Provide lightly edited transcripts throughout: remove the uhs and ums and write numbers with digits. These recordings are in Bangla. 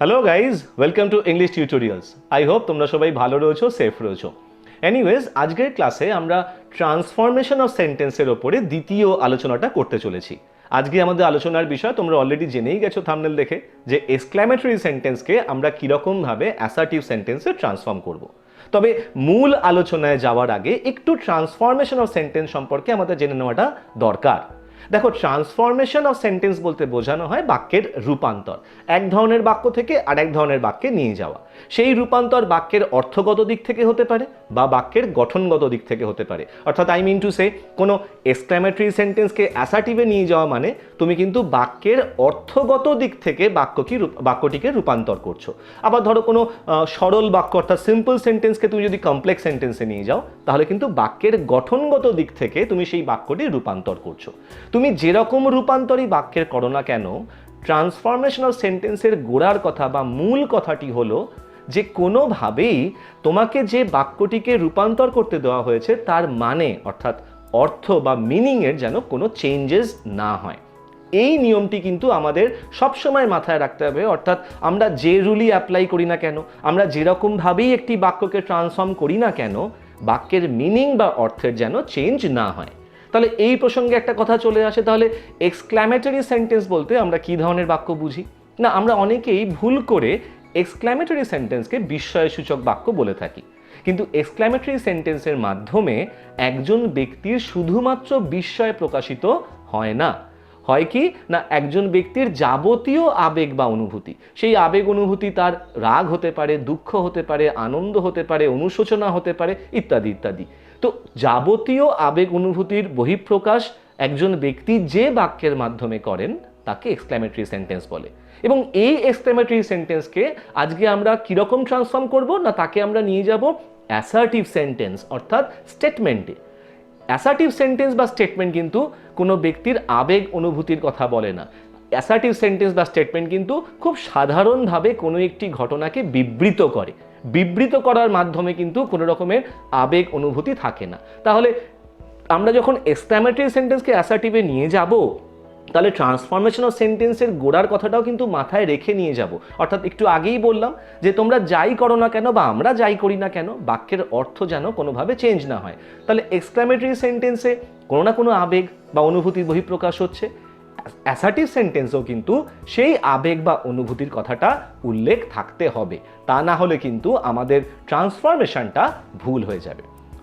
Hello guys, welcome to English tutorials. I hope তোমরা সবাই ভালো রয়েছো, সেফ রয়েছো। এনিওয়েজ, আজকের ক্লাসে আমরা ট্রান্সফরমেশন অফ সেন্টেন্সের ওপরে দ্বিতীয় আলোচনাটা করতে চলেছি। আজকে আমাদের আলোচনার বিষয় তোমরা অলরেডি জেনেই গেছো থাম্বনেল দেখে, যে এক্সক্লামেটরি সেন্টেন্সকে আমরা কীরকমভাবে অ্যাসার্টিভ সেন্টেন্সে ট্রান্সফর্ম করব। তবে মূল আলোচনায় যাওয়ার আগে একটু ট্রান্সফরমেশন অফ সেন্টেন্স সম্পর্কে আমাদের জেনে নেওয়াটা দরকার। দেখো, ট্রান্সফরমেশন অফ সেন্টেন্স বলতে বোঝানো হয় বাক্যের রূপান্তর, এক ধরনের বাক্য থেকে আরেক ধরনের বাক্যে নিয়ে যাওয়া। সেই রূপান্তর বাক্যের অর্থগত দিক থেকে হতে পারে বা বাক্যের গঠনগত দিক থেকে হতে পারে। অর্থাৎ আই মিন টু সে, কোনো এক্সক্লামেটরি সেন্টেন্সকে অ্যাসার্টিভে নিয়ে যাওয়া মানে তুমি কিন্তু বাক্যের অর্থগত দিক থেকে বাক্যটিকে রূপান্তর করছো। আবার ধরো কোনো সরল বাক্য অর্থাৎ সিম্পল সেন্টেন্সকে তুমি যদি কমপ্লেক্স সেন্টেন্সে নিয়ে যাও, তাহলে কিন্তু বাক্যের গঠনগত দিক থেকে তুমি সেই বাক্যটি রূপান্তর করছো। তুমি যেরকম রূপান্তরই বাক্যের করো না কেন, ট্রান্সফরমেশন অফ সেন্টেন্সের গোড়ার কথা বা মূল কথাটি হলো যে কোনোভাবেই তোমাকে যে বাক্যটিকে রূপান্তর করতে দেওয়া হয়েছে তার মানে অর্থাৎ অর্থ বা মিনিংয়ের যেন কোনো চেঞ্জেস না হয়। এই নিয়মটি কিন্তু আমাদের সবসময় মাথায় রাখতে হবে। অর্থাৎ আমরা যে রুলই অ্যাপ্লাই করি না কেন, আমরা যেরকমভাবেই একটি বাক্যকে ট্রান্সফর্ম করি না কেন, বাক্যের মিনিং বা অর্থের যেন চেঞ্জ না হয়। তাহলে এই প্রসঙ্গে একটা কথা চলে আসে, তাহলে এক্সক্লামেটরি সেন্টেন্স বলতে আমরা কী ধরনের বাক্য বুঝি? না, আমরা অনেকেই ভুল করে এক্সক্লামেটরি সেন্টেন্সকে বিস্ময়সূচক বাক্য বলে থাকি। কিন্তু এক্সক্লামেটরি সেন্টেন্সের মাধ্যমে একজন ব্যক্তির শুধুমাত্র বিস্ময় প্রকাশিত হয় না, হয় কি না, একজন ব্যক্তির যাবতীয় আবেগ বা অনুভূতি, সেই আবেগ অনুভূতি তার রাগ হতে পারে, দুঃখ হতে পারে, আনন্দ হতে পারে, অনুশোচনা হতে পারে, ইত্যাদি ইত্যাদি। তো যাবতীয় আবেগ অনুভূতির বহিঃপ্রকাশ একজন ব্যক্তি যে বাক্যের মাধ্যমে করেন তাকে এক্সক্লামেটরি সেন্টেন্স বলে। এবং এই এক্সক্লামেটরি সেন্টেন্সকে আজকে আমরা কীরকম ট্রান্সফর্ম করব না, তাকে আমরা নিয়ে যাব অ্যাসার্টিভ সেন্টেন্স অর্থাৎ স্টেটমেন্টে। অ্যাসার্টিভ সেন্টেন্স বা স্টেটমেন্ট কিন্তু কোনো ব্যক্তির আবেগ অনুভূতির কথা বলে না। অ্যাসার্টিভ সেন্টেন্স বা স্টেটমেন্ট কিন্তু খুব সাধারণভাবে কোনো একটি ঘটনাকে বিবৃত করে। বিবৃত করার মাধ্যমে কিন্তু কোনো রকমের আবেগ অনুভূতি থাকে না। তাহলে আমরা যখন এক্সক্লামেটরি সেন্টেন্সকে অ্যাসার্টিভে নিয়ে যাব, তাহলে ট্রান্সফরমেশন অফ সেন্টেন্সের গোড়ার কথাটাও কিন্তু মাথায় রেখে নিয়ে যাব। অর্থাৎ একটু আগেই বললাম যে তোমরা যাই করো না কেন বা আমরা যাই করি না কেন, বাক্যের অর্থ যেন কোনোভাবে চেঞ্জ না হয়। তাহলে এক্সক্লামেটরি সেন্টেন্সে কোনো না কোনো আবেগ বা অনুভূতির বহিঃপ্রকাশ হচ্ছে, অ্যাসার্টিভ সেন্টেন্সেও কিন্তু সেই আবেগ বা অনুভূতির কথাটা উল্লেখ থাকতে হবে। তা না হলে কিন্তু আমাদের ট্রান্সফরমেশনটা ভুল হয়ে যাবে।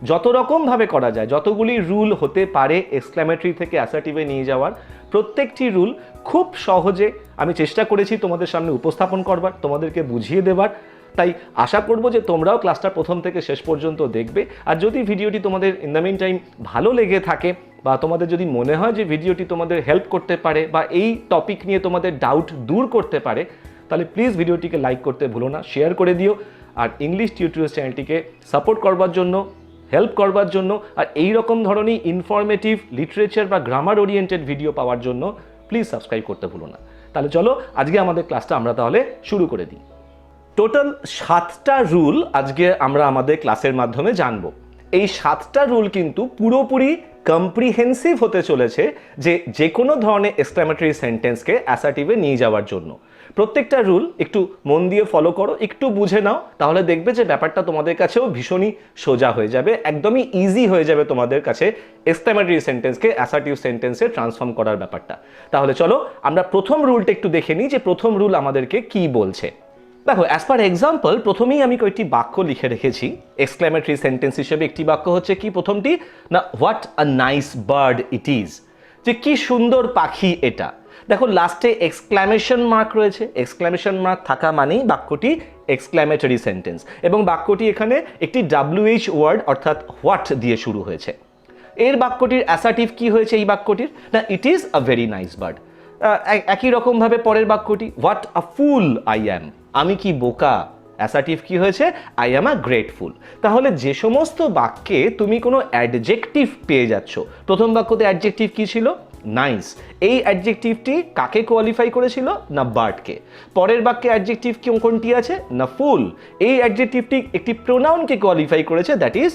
যত রকমভাবে করা যায়, যতগুলি রুল হতে পারে এক্সক্লামেটরি থেকে অ্যাসার্টিভে নিয়ে যাওয়ার, প্রত্যেকটি রুল খুব সহজে আমি চেষ্টা করেছি তোমাদের সামনে উপস্থাপন করবার, তোমাদেরকে বুঝিয়ে দেবার। তাই আশা করব যে তোমরাও ক্লাসটা প্রথম থেকে শেষ পর্যন্ত দেখবে। আর যদি ভিডিওটি তোমাদের ইন দ্য মিন টাইম ভালো লেগে থাকে বা তোমাদের যদি মনে হয় যে ভিডিওটি তোমাদের হেল্প করতে পারে বা এই টপিক নিয়ে তোমাদের ডাউট দূর করতে পারে, তাহলে প্লিজ ভিডিওটিকে লাইক করতে ভুলো না, শেয়ার করে দিও। আর ইংলিশ টিউটোরিয়ালস চ্যানেলটিকে সাপোর্ট করবার জন্য, হেল্প করবার জন্য আর এই রকম ধরনের ইনফরমেটিভ লিটারেচার বা গ্রামার ওরিয়েন্টেড ভিডিও পাওয়ার জন্য প্লিজ সাবস্ক্রাইব করতে ভুলো না। তাহলে চলো আজকে আমাদের ক্লাসটা আমরা তাহলে শুরু করে দিই। টোটাল 7টা রুল আজকে আমরা আমাদের ক্লাসের মাধ্যমে জানব। এই 7টা রুল কিন্তু পুরোপুরি কম্প্রিহেন্সিভ হতে চলেছে যে কোনো ধরনের এক্সক্লামেটরি সেন্টেন্সকে অ্যাসার্টিভে নিয়ে যাওয়ার জন্য। প্রত্যেকটা রুল একটু মন দিয়ে ফলো করো, একটু বুঝে নাও, তাহলে দেখবে যে ব্যাপারটা তোমাদের কাছেও ভীষণই সোজা হয়ে যাবে, একদমই ইজি হয়ে যাবে তোমাদের কাছে এক্সক্লামেটরি সেন্টেন্সকে অ্যাসার্টিভ সেন্টেন্সে ট্রান্সফর্ম করার ব্যাপারটা। তাহলে চলো আমরা প্রথম রুলটা একটু দেখে নিই যে প্রথম রুল আমাদেরকে কি বলছে। দেখো, অ্যাজ পার এক্সাম্পল প্রথমেই আমি কয়েকটি বাক্য লিখে রেখেছি এক্সক্লামেটরি সেন্টেন্স হিসেবে। একটি বাক্য হচ্ছে কি, প্রথমটি না, what a nice bird it is, যে কি সুন্দর পাখি এটা। দেখো লাস্টে এক্সক্লামেশন মার্ক রয়েছে, এক্সক্লামেশন মার্ক থাকা মানেই বাক্যটি এক্সক্লামেটরি সেন্টেন্স এবং বাক্যটি এখানে একটি WH ওয়ার্ড অর্থাৎ হোয়াট দিয়ে শুরু হয়েছে। এর বাক্যটির অ্যাসার্টিভ কি হয়েছে এই বাক্যটির, না, it is a very nice bird. একই রকমভাবে পরের বাক্যটি, what a full I am, আমি কি বোকা, অ্যাসার্টিভ কি হয়েছে, আই অ্যাম আ গ্রেটফুল। তাহলে যে সমস্ত বাক্যে তুমি কোনো অ্যাডজেক্টিভ পেয়ে যাচ্ছ, প্রথম বাক্যতে অ্যাডজেক্টিভ কি ছিল, নাইস, এই অ্যাডজেক্টিভটি কাকে কোয়ালিফাই করেছিল, না বার্ডকে। পরের বাক্যে অ্যাডজেক্টিভ কোনটি আছে, না ফুল, এই অ্যাডজেক্টিভটি একটি প্রোনাউনকে কোয়ালিফাই করেছে, দ্যাট ইজ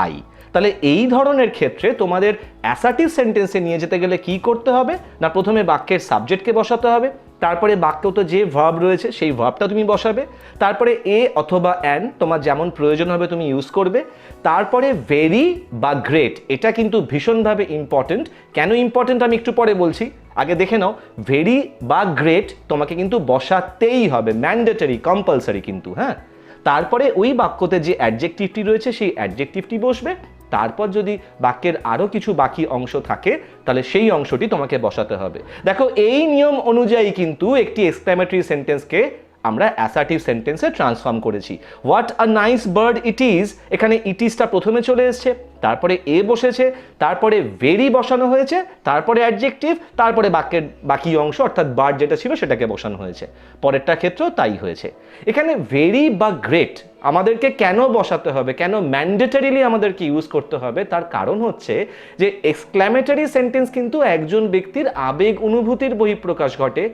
আই। তাহলে এই ধরনের ক্ষেত্রে তোমাদের অ্যাসার্টিভ সেন্টেন্সে নিয়ে যেতে গেলে কি করতে হবে না, প্রথমে বাক্যের সাবজেক্টকে বসাতে হবে, তারপরে বাক্যতে যে ভার্ব রয়েছে সেই ভার্বটা তুমি বসাবে, তারপরে এ অথবা অ্যান তোমার যেমন প্রয়োজন হবে তুমি ইউজ করবে, তারপরে ভেরি বা গ্রেট, এটা কিন্তু ভীষণভাবে ইম্পর্টেন্ট। কেন ইম্পর্টেন্ট আমি একটু পরে বলছি, আগে দেখে নাও ভেরি বা গ্রেট তোমাকে কিন্তু বসাতেই হবে, ম্যান্ডেটরি, কম্পালসারি কিন্তু, হ্যাঁ। তারপরে ওই বাক্যতে যে অ্যাডজেক্টিভটি রয়েছে সেই অ্যাডজেক্টিভটি বসবে, তারপর যদি বাক্যের আরও কিছু বাকি অংশ থাকে তাহলে সেই অংশটি তোমাকে বসাতে হবে। দেখো এই নিয়ম অনুযায়ী কিন্তু একটি এক্সক্লেমেটরি সেন্টেন্সকে আমরা অ্যাসার্টিভ সেন্টেন্সে ট্রান্সফর্ম করেছি। What a nice bird it is, এখানে ইট ইজটা প্রথমে চলে এসছে, তারপরে এ বসেছে, তারপরে ভেরি বসানো হয়েছে, তারপরে অ্যাডজেক্টিভ, তারপরে বাক্যের বাকি অংশ অর্থাৎ বার্ড যেটা ছিল সেটাকে বসানো হয়েছে। পরেরটার ক্ষেত্রেও তাই হয়েছে। এখানে ভেরি বা গ্রেট আমাদেরকে কেন বসাতে হবে, কেন ম্যান্ডেটরিলি আমাদেরকে ইউজ করতে হবে, তার কারণ হচ্ছে যে এক্সক্লেমেটরি সেন্টেন্স কিন্তু একজন ব্যক্তির আবেগ অনুভূতির বহিঃপ্রকাশ ঘটে,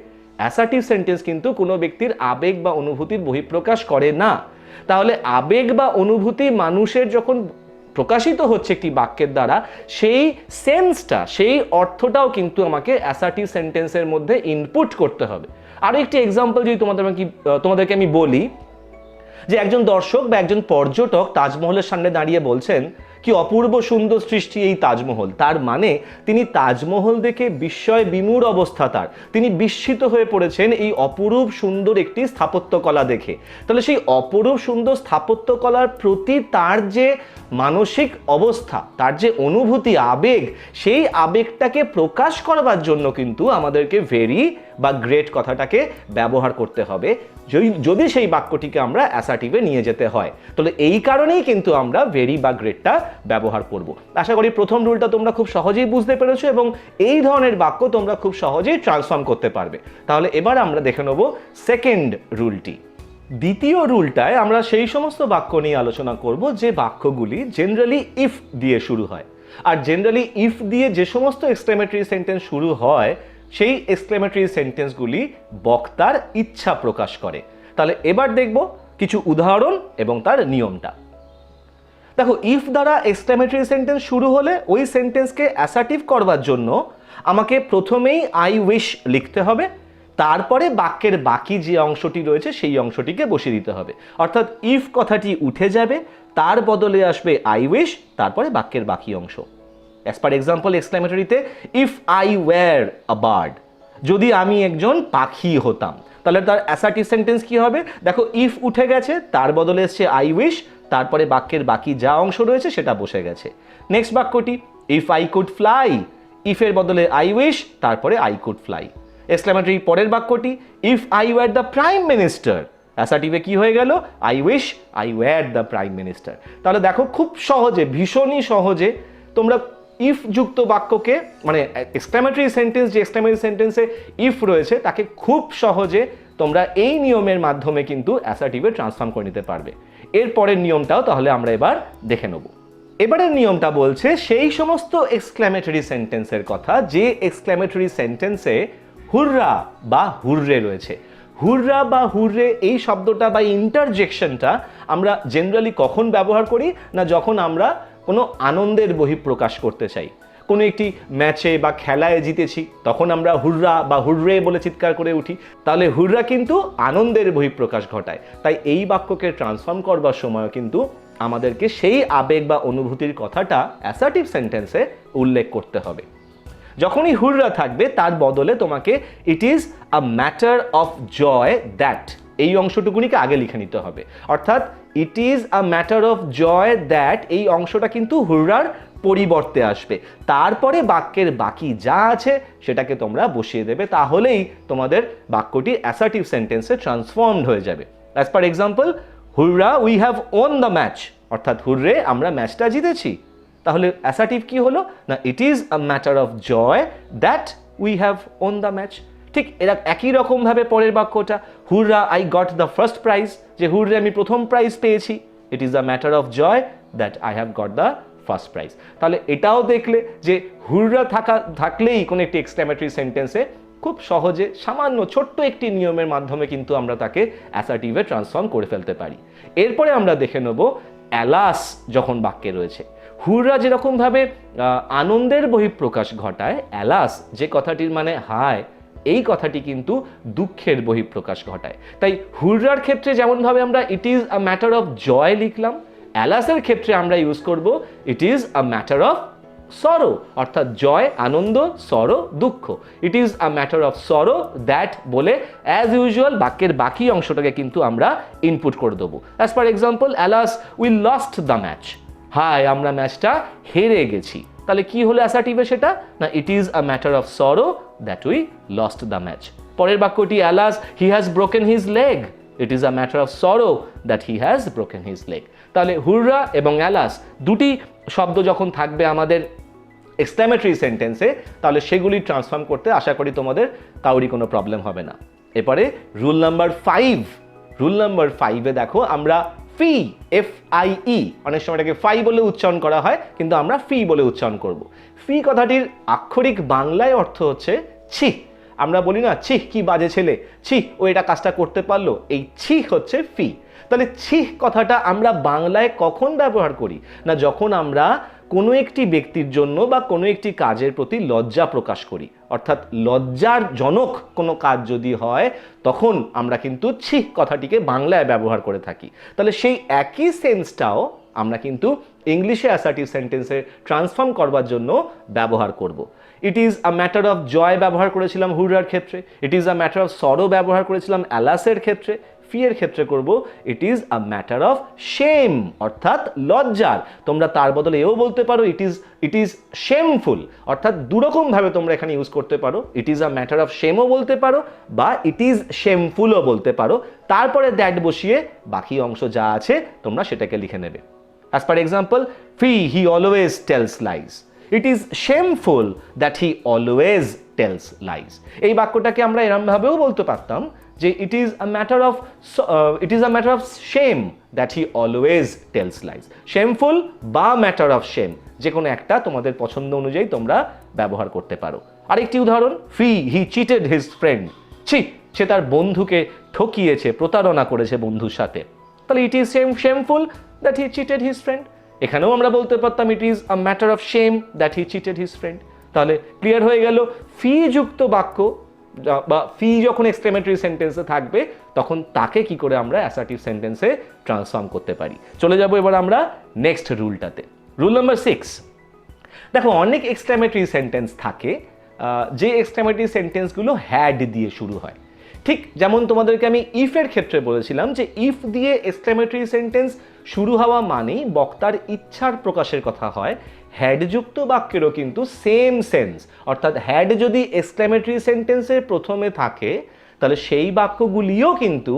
অ্যাসার্টিভ সেন্টেন্স কিন্তু কোনো ব্যক্তির আবেগ বা অনুভূতির বহিঃপ্রকাশ করে না। তাহলে আবেগ বা অনুভূতি মানুষের যখন প্রকাশিত হচ্ছে একটি বাক্যের দ্বারা, সেই সেন্সটা, সেই অর্থটাও কিন্তু আমাকে অ্যাসার্টিভ সেন্টেন্সের মধ্যে ইনপুট করতে হবে। আরও একটি এক্সাম্পল যদি তোমাদেরকে আমি বলি, যে একজন দর্শক বা একজন পর্যটক তাজমহলের সামনে দাঁড়িয়ে বলছেন কি অপূর্ব সুন্দর সৃষ্টি এই তাজমহল, তার মানে তিনি তাজমহল দেখে বিস্ময় বিমূঢ় অবস্থা তার, তিনি বিস্মিত হয়ে পড়েছেন এই অপরূপ সুন্দর একটি স্থাপত্যকলা দেখে। তাহলে সেই অপরূপ সুন্দর স্থাপত্যকলার প্রতি তার যে মানসিক অবস্থা, তার যে অনুভূতি, আবেগ, সেই আবেগটাকে প্রকাশ করবার জন্য কিন্তু আমাদেরকে ভেরি বা গ্রেট কথাটাকে ব্যবহার করতে হবে, যদি সেই বাক্যটিকে আমরা অ্যাসার্টিভে নিয়ে যেতে হয়। তাহলে এই কারণেই কিন্তু আমরা ভেরি বা গ্রেটটা ব্যবহার করব। আশা করি প্রথম রুলটা তোমরা খুব সহজেই বুঝতে পেরেছো এবং এই ধরনের বাক্য তোমরা খুব সহজেই ট্রান্সফর্ম করতে পারবে। তাহলে এবার আমরা দেখে নেব সেকেন্ড রুলটি। দ্বিতীয় রুলটায় আমরা সেই সমস্ত বাক্য নিয়ে আলোচনা করব যে বাক্যগুলি জেনারেলি ইফ দিয়ে শুরু হয়। আর জেনারেলি ইফ দিয়ে যে সমস্ত এক্সক্লেমেটরি সেন্টেন্স শুরু হয় সেই এক্সক্লেমেটরি সেন্টেন্সগুলি বক্তার ইচ্ছা প্রকাশ করে। তাহলে এবার দেখব কিছু উদাহরণ এবং তার নিয়মটা। দেখো, ইফ দ্বারা এক্সক্লেমেটরি সেন্টেন্স শুরু হলে ওই সেন্টেন্সকে অ্যাসার্টিভ করবার জন্য আমাকে প্রথমেই আই উইশ লিখতে হবে, তারপরে বাক্যের বাকি যে অংশটি রয়েছে সেই অংশটিকে বসিয়ে দিতে হবে। অর্থাৎ ইফ কথাটি উঠে যাবে, তার বদলে আসবে আই উইশ, তারপরে বাক্যের বাকি অংশ। অ্যাজ পার এক্সাম্পল এক্সক্লেমেটরিতে if I were a bird, যদি আমি একজন পাখি হতাম, তাহলে তার অ্যাসার্টিভ সেন্টেন্স কি হবে? দেখো, ইফ উঠে গেছে, তার বদলে এসছে আই উইশ, তারপরে বাক্যের বাকি যা অংশ রয়েছে সেটা বসে গেছে। নেক্সট বাক্যটি ইফ আই কুড ফ্লাই, ইফের বদলে আই উইশ, তারপরে আই কুড ফ্লাই। এক্সক্লেমেটরি পরের বাক্যটি if I were the prime minister, অ্যাসার্টিভে কি হয়ে গেল? I wish I were the prime minister. তাহলে দেখো খুব সহজে, ভীষণই সহজে তোমরা ইফ যুক্ত বাক্যকে, মানে এক্সক্লেমেটরি সেন্টেন্স, যে এক্সক্লেমেটরি সেন্টেন্সে ইফ রয়েছে তাকে খুব সহজে তোমরা এই নিয়মের মাধ্যমে কিন্তু অ্যাসার্টিভে ট্রান্সফর্ম করে নিতে পারবে। এর পরের নিয়মটাও তাহলে আমরা এবার দেখে নেব। এবারের নিয়মটা বলছে সেই সমস্ত এক্সক্লেমেটরি সেন্টেন্সের কথা যে এক্সক্লেমেটরি সেন্টেন্সে হুররা বা হুররে রয়েছে। হুররা বা হুররে এই শব্দটা বা ইন্টারজেকশনটা আমরা জেনারেলি কখন ব্যবহার করি না, যখন আমরা কোনো আনন্দের বহিঃপ্রকাশ করতে চাই। কোনো একটি ম্যাচে বা খেলায় জিতেছি, তখন আমরা হুররা বা হুররে বলে চিৎকার করে উঠি। তাহলে হুররা কিন্তু আনন্দের বহিঃপ্রকাশ ঘটায়। তাই এই বাক্যকে ট্রান্সফর্ম করবার সময় কিন্তু আমাদেরকে সেই আবেগ বা অনুভূতির কথাটা অ্যাসার্টিভ সেন্টেন্সে উল্লেখ করতে হবে। যখনই হুররা থাকবে তার বদলে তোমাকে it is a matter of joy that, এই অংশটুকুনিকে আগে লিখে নিতে হবে। অর্থাৎ it is a matter of joy that, এই অংশটা কিন্তু হুররার পরিবর্তে আসবে, তারপরে বাক্যের বাকি যা আছে সেটাকে তোমরা বসিয়ে দেবে, তাহলেই তোমাদের বাক্যটি অ্যাসার্টিভ সেন্টেন্সে ট্রান্সফর্মড হয়ে যাবে। As per example hurrah we have won the match, অর্থাৎ হুররে আমরা ম্যাচটা জিতেছি। তাহলে অ্যাসার্টিভ কি হলো না, it is a matter of joy that we have won the match. ঠিক এরা একই রকমভাবে পরের বাক্যটা hurrah I got the first prize, যে হুররে আমি প্রথম প্রাইজ পেয়েছি, it is a matter of joy that I have got the first prize. তাহলে এটাও দেখলে যে হুররা থাকলেই কোনো একটি এক্সক্লেমেটরি সেন্টেন্সে খুব সহজে সামান্য ছোট্ট একটি নিয়মের মাধ্যমে কিন্তু আমরা তাকে অ্যাসার্টিভে ট্রান্সফর্ম করে ফেলতে পারি। এরপরে আমরা দেখে নেব অ্যালাস যখন বাক্যে রয়েছে। হুররা যেরকমভাবে আনন্দের বহিঃপ্রকাশ ঘটায়, অ্যালাস যে কথাটির মানে হায়, এই কথাটি কিন্তু দুঃখের বহিঃপ্রকাশ ঘটায়। তাই হুররার ক্ষেত্রে যেমনভাবে আমরা it is a matter of joy লিখলাম, অ্যালাসের ক্ষেত্রে আমরা ইউজ করব it is a matter of sorrow, অর্থাৎ জয় আনন্দ, সরো দুঃখ। It is a matter of sorrow that বলে অ্যাজ ইউজুয়াল বাক্যের বাকি অংশটাকে কিন্তু আমরা ইনপুট করে দেবো। As for example, alas we lost the match, হায় আমরা ম্যাচটা হেরে গেছি। তাহলে কি হলো অ্যাসার্টিভে সেটা? না, it is a matter of sorrow that we lost the match. পরের বাক্যটি, alas he has broken his leg, it is a matter of sorrow that he has broken his leg. তাহলে হুররা এবং অ্যালাস দুটি শব্দ যখন থাকবে আমাদের এক্সক্লেমেটরি সেন্টেন্সে, তাহলে সেগুলি ট্রান্সফর্ম করতে আশা করি তোমাদের কাউরি কোনো প্রবলেম হবে না। এরপরে রুল নাম্বার 5, রুল নাম্বার 5-এ দেখো আমরা ফি, FIE, অনেক সময় এটাকে ফাই বলে উচ্চারণ করা হয়, কিন্তু আমরা ফি বলে উচ্চারণ করব। ফি কথাটির আক্ষরিক বাংলায় অর্থ হচ্ছে ছি। আমরা বলি না, ছি কি বাজে ছেলে, ছি ও এটা কাজটা করতে পারলো, এই ছি হচ্ছে ফি। তাহলে ছি কথাটা আমরা বাংলায় কখন ব্যবহার করি? না, যখন আমরা কোনো একটি ব্যক্তির জন্য বা কোনো একটি কাজের প্রতি লজ্জা প্রকাশ করি, অর্থাৎ লজ্জার জনক কোনো কাজ যদি হয়, তখন আমরা কিন্তু ছি কথাটিকে বাংলায় ব্যবহার করে থাকি। তাহলে সেই একই সেন্সটাও আমরা কিন্তু ইংলিশে অ্যাসার্টিভ সেন্টেন্সে ট্রান্সফর্ম করবার জন্য ব্যবহার করব। It is a matter of joy ব্যবহার করেছিলাম হুররার ক্ষেত্রে, it is a matter of sorrow ব্যবহার করেছিলাম অ্যালাসের ক্ষেত্রে, ফিয়ের ক্ষেত্রে করব it is a matter of shame, অর্থাৎ লজ্জার। তোমরা তার বদলে এও বলতে পারো ইট ইজ শেমফুল, অর্থাৎ দুরকমভাবে তোমরা এখানে ইউজ করতে পারো। It is a matter of শেমও বলতে পারো বা ইট ইজ শেমফুলও বলতে পারো। তারপরে দ্যাট বসিয়ে বাকি অংশ যা আছে তোমরা সেটাকে লিখে নেবে। As for example, he always tales lies, it is shameful that he always tales lies. এই বাক্যটাকে আমরা এরমভাবেও বলতে পারতাম যে ইট is a matter of shame that he always tales lies. Shameful বা ম্যাটার অফ শেম, যে কোনো একটা তোমাদের পছন্দ অনুযায়ী তোমরা ব্যবহার করতে পারো। আরেকটি উদাহরণ, হি চিটেড হিজ ফ্রেন্ড, ছি সে তার বন্ধুকে ঠকিয়েছে, প্রতারণা করেছে বন্ধুর সাথে। তাহলে it is shameful that he cheated his friend. এখানেও আমরা বলতে পারতাম ইট is a matter of shame that he cheated his friend. তাহলে ক্লিয়ার হয়ে গেল, ফি যুক্ত বাক্য বা ফি যখন এক্সক্লেমেটরি সেন্টেন্সে থাকবে তখন তাকে কি করে আমরা অ্যাসার্টিভ সেন্টেন্সে ট্রান্সফর্ম করতে পারি। চলে যাব এবার আমরা নেক্সট রুলটাতে। রুল নাম্বার 6, দেখো অনেক এক্সক্লেমেটরি সেন্টেন্স থাকে যে এক্সক্লেমেটরি সেন্টেন্সগুলো হ্যাড দিয়ে শুরু হয়। ঠিক যেমন তোমাদেরকে আমি ইফের ক্ষেত্রে বলেছিলাম যে ইফ দিয়ে এক্সক্লেমেটরি সেন্টেন্স শুরু হওয়া মানেই বক্তার ইচ্ছার প্রকাশের কথা হয়। হ্যাডযুক্ত বাক্যেরও কিন্তু সেম সেন্স, অর্থাৎ হ্যাড যদি এক্সক্লেমেটরি সেন্টেন্সের প্রথমে থাকে তাহলে সেই বাক্যগুলিও কিন্তু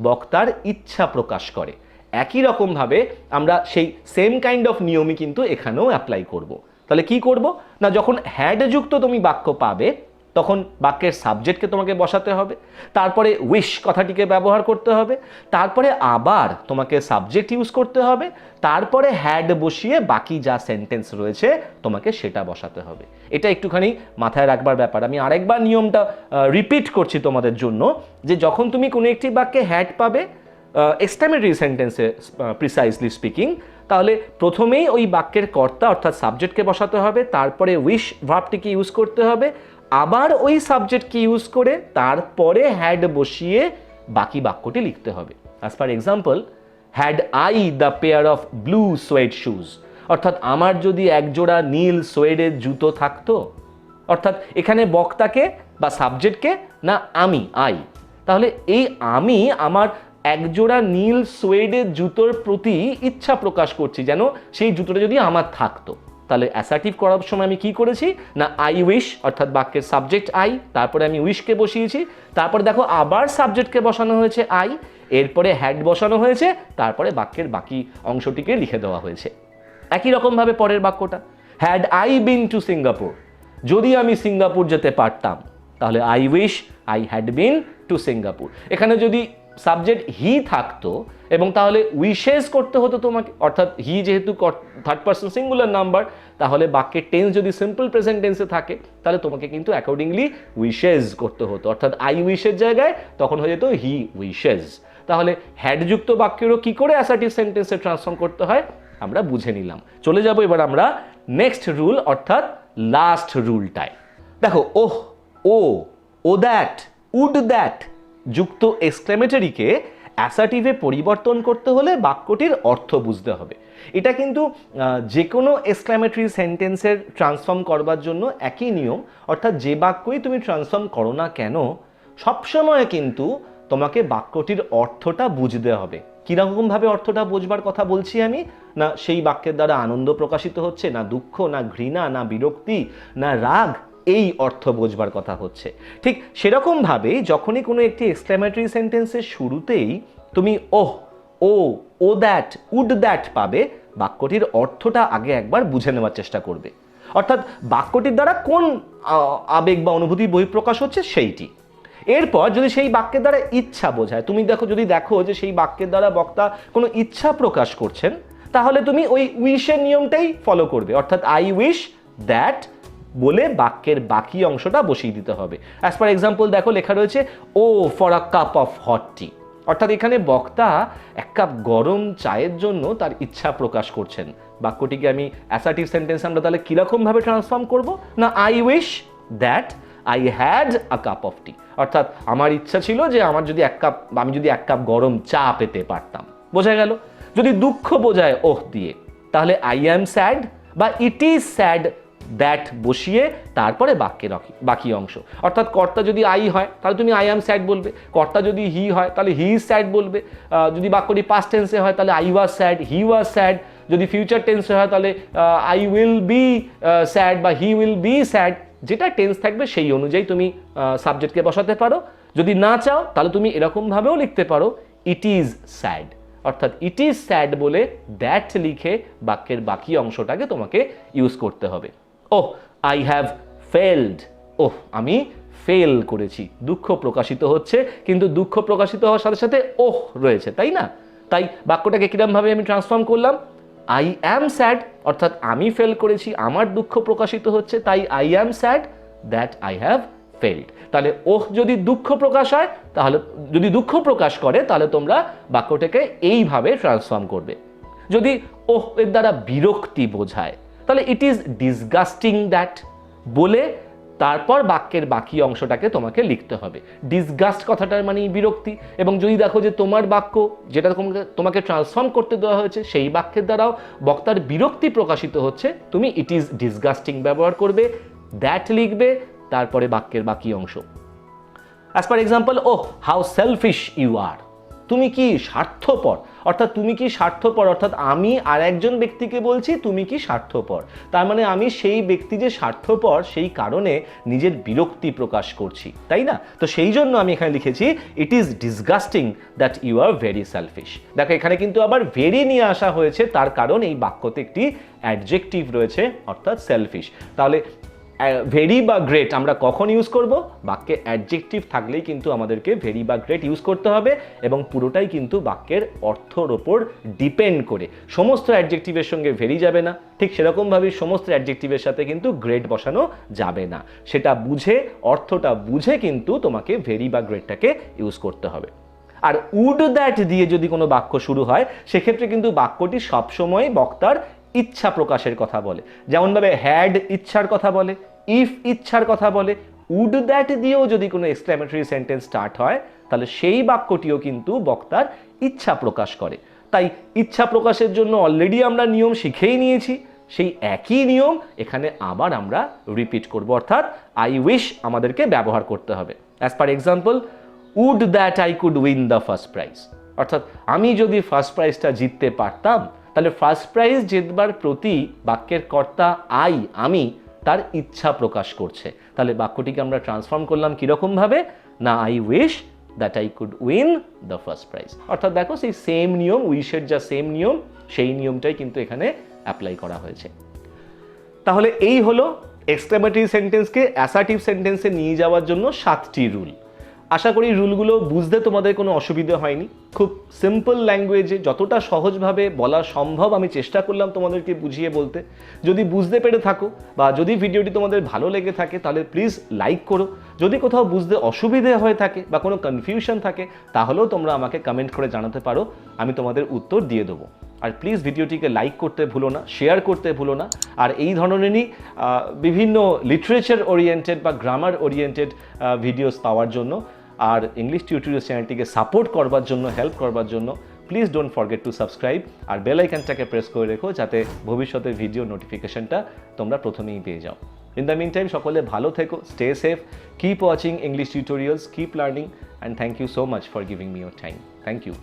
বক্তার ইচ্ছা প্রকাশ করে। একই রকমভাবে আমরা সেই সেম কাইন্ড অফ নিয়মই কিন্তু এখানেও অ্যাপ্লাই করব। তাহলে কি করব না, যখন হ্যাডযুক্ত তুমি বাক্য পাবে তখন বাক্যের সাবজেক্টকে তোমাকে বসাতে হবে, তারপরে উইশ কথাটিকে ব্যবহার করতে হবে, তারপরে আবার তোমাকে সাবজেক্ট ইউজ করতে হবে, তারপরে হ্যাড বসিয়ে বাকি যা সেন্টেন্স রয়েছে তোমাকে সেটা বসাতে হবে। এটা একটুখানি মাথায় রাখবার ব্যাপার। আমি আরেকবার নিয়মটা রিপিট করছি তোমাদের জন্য, যে যখন তুমি কোনো একটি বাক্যে হ্যাড পাবে এক্সক্লেমেটরি সেন্টেন্সে প্রিসাইসলি স্পিকিং, তাহলে প্রথমেই ওই বাক্যের কর্তা অর্থাৎ সাবজেক্টকে বসাতে হবে, তারপরে উইশ ভার্বটিকে ইউজ করতে হবে, আবার ওই সাবজেক্টকে ইউজ করে তারপরে হ্যাড বসিয়ে বাকি বাক্যটি লিখতে হবে। As for example, had I the pair of blue সোয়েড shoes, অর্থাৎ আমার যদি একজোড়া নীল সোয়েডের জুতো থাকতো, অর্থাৎ এখানে বক্তাকে বা সাবজেক্টকে না আমি, আই, তাহলে এই আমি আমার একজোড়া নীল সোয়েডের জুতোর প্রতি ইচ্ছা প্রকাশ করছি যেন সেই জুতোটা যদি আমার থাকতো। তাহলে অ্যাসার্টিভ করার সময় আমি কি করেছি না আই উইশ, অর্থাৎ বাক্যের সাবজেক্ট আই, তারপরে আমি উইশকে বসিয়েছি, তারপরে দেখো আবার সাবজেক্টকে বসানো হয়েছে আই, এরপরে হ্যাড বসানো হয়েছে, তারপরে বাক্যের বাকি অংশটিকে লিখে দেওয়া হয়েছে। একই রকমভাবে পরের বাক্যটা, had I been to Singapore, যদি আমি সিঙ্গাপুর যেতে পারতাম, তাহলে I wish I had been to Singapore. এখানে যদি সাবজেক্ট হি থাকতো এবং তাহলে উইশেস করতে হতো তোমাকে, অর্থাৎ হি যেহেতু থার্ড পারসন সিঙ্গুলার নাম্বার, তাহলে বাক্যের টেন্স যদি সিম্পল প্রেজেন্ট টেন্সে থাকে তাহলে তোমাকে কিন্তু অ্যাকর্ডিংলি উইশেস করতে হতো, অর্থাৎ আই উইশের জায়গায় তখন হয়ে যেত হি উইশেস। তাহলে হ্যাডযুক্ত বাক্যেরও কি করে অ্যাসার্টিভ সেন্টেন্সে ট্রান্সফর্ম করতে হয় আমরা বুঝে নিলাম। চলে যাব এবার আমরা নেক্সট রুল অর্থাৎ লাস্ট রুলটায়। দেখো ও ও দ্যাট, উড দ্যাট যুক্ত এক্সক্লেমেটরিকে অ্যাসার্টিভে পরিবর্তন করতে হলে বাক্যটির অর্থ বুঝতে হবে। এটা কিন্তু যে কোনো এক্সক্লেমেটরি সেন্টেন্সের ট্রান্সফর্ম করবার জন্য একই নিয়ম, অর্থাৎ যে বাক্যই তুমি ট্রান্সফর্ম করো না কেন সবসময় কিন্তু তোমাকে বাক্যটির অর্থটা বুঝতে হবে। কীরকমভাবে অর্থটা বুঝবার কথা বলছি আমি, না সেই বাক্যের দ্বারা আনন্দ প্রকাশিত হচ্ছে, না দুঃখ, না ঘৃণা, না বিরক্তি, না রাগ, এই অর্থ বোঝবার কথা হচ্ছে। ঠিক সেরকমভাবেই যখনই কোনো একটি এক্সক্লেমেটরি সেন্টেন্সের শুরুতেই তুমি ওহ, ও দ্যাট, উড দ্যাট পাবে, বাক্যটির অর্থটা আগে একবার বুঝে নেওয়ার চেষ্টা করবে। অর্থাৎ বাক্যটির দ্বারা কোন আবেগ বা অনুভূতি বহিঃপ্রকাশ হচ্ছে সেইটি। এরপর যদি সেই বাক্যের দ্বারা ইচ্ছা বোঝায়, তুমি যদি দেখো যে সেই বাক্যের দ্বারা বক্তা কোনো ইচ্ছা প্রকাশ করছেন, তাহলে তুমি ওই উইশের নিয়মটাই ফলো করবে, অর্থাৎ আই উইশ দ্যাট বলে বাক্যের বাকি অংশটা বসিয়ে দিতে হবে। অ্যাজ ফর এক্সাম্পল দেখো লেখা রয়েছে O for a cup of hot tea, অর্থাৎ এখানে বক্তা এক কাপ গরম চায়ের জন্য তার ইচ্ছা প্রকাশ করছেন। বাক্যটিকে আমি অ্যাসার্টিভ সেন্টেন্স আমরা তাহলে কীরকমভাবে ট্রান্সফর্ম করব, না I wish that I had a cup of tea, অর্থাৎ আমার ইচ্ছা ছিল যে আমি যদি এক কাপ গরম চা পেতে পারতাম। বোঝা গেল? যদি দুঃখ বোঝায় ওহ দিয়ে, তাহলে আই অ্যাম স্যাড বা ইট ইজ স্যাড দ্যাট বসিয়ে তারপরে বাক্যের বাকি অংশ, অর্থাৎ কর্তা যদি আই হয় তাহলে তুমি আই অ্যাম স্যাড বলবে, কর্তা যদি হি হয় তাহলে হি ইজ স্যাড বলবে, যদি বাক্যটি পাস্ট টেন্সে হয় তাহলে I was sad, he was sad, যদি ফিউচার টেন্সে হয় তাহলে আই উইল বি স্যাড বা হি উইল বি স্যাড, যেটা টেন্স থাকবে সেই অনুযায়ী তুমি সাবজেক্টকে বসাতে পারো। যদি না চাও তাহলে তুমি এরকমভাবেও লিখতে পারো ইট ইজ স্যাড, অর্থাৎ ইট ইজ স্যাড বলে দ্যাট লিখে বাক্যের বাকি অংশটাকে তোমাকে ইউজ করতে হবে। ওহ আই হ্যাভ ফেলড, ওহ আমি ফেল করেছি, দুঃখ প্রকাশিত হচ্ছে, কিন্তু দুঃখ প্রকাশিত হওয়ার সাথে সাথে ওহ রয়েছে, তাই না? তাই বাক্যটাকে কিরমভাবে আমি ট্রান্সফর্ম করলাম, আই অ্যাম স্যাড, অর্থাৎ আমি ফেল করেছি, আমার দুঃখ প্রকাশিত হচ্ছে, তাই I am sad that I have failed. তাহলে ওহ যদি দুঃখ প্রকাশ হয়, তাহলে যদি দুঃখ প্রকাশ করে তাহলে তোমরা বাক্যটাকে এইভাবে ট্রান্সফর্ম করবে। যদি ওহ এর দ্বারা বিরক্তি বোঝায় তাহলে ইট ইজ ডিসগাস্টিং দ্যাট বলে তারপর বাক্যের বাকি অংশটাকে তোমাকে লিখতে হবে। ডিসগাস্ট কথাটার মানে বিরক্তি, এবং যদি দেখো যে তোমার বাক্য যেটা তোমাকে ট্রান্সফর্ম করতে দেওয়া হয়েছে সেই বাক্যের দ্বারাও বক্তার বিরক্তি প্রকাশিত হচ্ছে, তুমি ইট ইজ ডিসগাস্টিং ব্যবহার করবে, দ্যাট লিখবে, তারপরে বাক্যের বাকি অংশ। As for example O how selfish you are, তুমি কি স্বার্থপর, অর্থাৎ তুমি কি স্বার্থপর, অর্থাৎ আমি আর একজন ব্যক্তিকে বলছি তুমি কি স্বার্থপর, তার মানে আমি সেই ব্যক্তি যে স্বার্থপর সেই কারণে নিজের বিরক্তি প্রকাশ করছি, তাই না? তো সেই জন্য আমি এখানে লিখেছি it is disgusting that you are very selfish. দেখো এখানে কিন্তু আবার ভেরি নিয়ে আসা হয়েছে, তার কারণ এই বাক্যতে একটি অ্যাডজেক্টিভ রয়েছে, অর্থাৎ সেলফিশ। তাহলে ভেরি বা গ্রেট আমরা কখন ইউজ করব? বাক্যে অ্যাডজেক্টিভ থাকলেই কিন্তু আমাদেরকে ভেরি বা গ্রেট ইউজ করতে হবে, এবং পুরোটাই কিন্তু বাক্যের অর্থর ওপর ডিপেন্ড করে। সমস্ত অ্যাডজেক্টিভের সঙ্গে ভেরি যাবে না, ঠিক সেরকমভাবে সমস্ত অ্যাডজেক্টিভের সাথে কিন্তু গ্রেট বসানো যাবে না। সেটা বুঝে, অর্থটা বুঝে কিন্তু তোমাকে ভেরি বা গ্রেটটাকে ইউজ করতে হবে। আর উড দ্যাট দিয়ে যদি কোনো বাক্য শুরু হয় সেক্ষেত্রে কিন্তু বাক্যটি সবসময় বক্তার ইচ্ছা প্রকাশের কথা বলে, যেমনভাবে হ্যাড ইচ্ছার কথা বলে, ইফ ইচ্ছার কথা বলে। উড দ্যাট দিয়েও যদি কোনো এক্সক্লেমেটরি সেন্টেন্স স্টার্ট হয় তাহলে সেই বাক্যটিও কিন্তু বক্তার ইচ্ছা প্রকাশ করে। তাই ইচ্ছা প্রকাশের জন্য অলরেডি আমরা নিয়ম শিখেই নিয়েছি, সেই একই নিয়ম এখানে আবার আমরা রিপিট করব, অর্থাৎ আই উইশ আমাদেরকে ব্যবহার করতে হবে। As per example would that I could win the first prize, অর্থাৎ আমি যদি ফার্স্ট প্রাইজটা জিততে পারতাম, তাহলে ফার্স্ট প্রাইজ জিতবার প্রতি বাক্যের কর্তা আমি তার ইচ্ছা প্রকাশ করছে। তাহলে বাক্যটিকে আমরা ট্রান্সফর্ম করলাম কীরকমভাবে, না I wish that I could win the first prize, অর্থাৎ দেখো সেই সেম নিয়ম, উইশের যা সেম নিয়ম সেই নিয়মটাই কিন্তু এখানে অ্যাপ্লাই করা হয়েছে। তাহলে এই হলো এক্সক্লেমেটরি সেন্টেন্সকে অ্যাসার্টিভ সেন্টেন্সে নিয়ে যাওয়ার জন্য 7টি রুল। আশা করি রুলগুলো বুঝতে তোমাদের কোনো অসুবিধা হয়নি। খুব সিম্পল ল্যাঙ্গুয়েজে যতটা সহজভাবে বলা সম্ভব আমি চেষ্টা করলাম তোমাদেরকে বুঝিয়ে বলতে। যদি বুঝতে পেরে থাকো বা যদি ভিডিওটি তোমাদের ভালো লেগে থাকে তাহলে প্লিজ লাইক করো। যদি কোথাও বুঝতে অসুবিধে হয়ে থাকে বা কোনো কনফিউশন থাকে তাহলেও তোমরা আমাকে কমেন্ট করে জানাতে পারো, আমি তোমাদের উত্তর দিয়ে দেবো। আর প্লিজ ভিডিওটিকে লাইক করতে ভুলো না, শেয়ার করতে ভুলো না। আর এই ধরনেরই বিভিন্ন লিটারেচার ওরিয়েন্টেড বা গ্রামার ওরিয়েন্টেড ভিডিওস পাওয়ার জন্য আর ইংলিশ টিউটোরিয়ালস চ্যানেলটিকে সাপোর্ট করবার জন্য, হেল্প করবার জন্য please don't forget to subscribe আর বেল আইকনটাকে প্রেস করে রেখো, যাতে ভবিষ্যতের ভিডিও নোটিফিকেশনটা তোমরা প্রথমেই পেয়ে যাও। ইন দ্য মিন টাইম সকলে ভালো থেকো, stay safe, keep watching English tutorials, keep learning, and thank you so much for giving me your time. Thank you.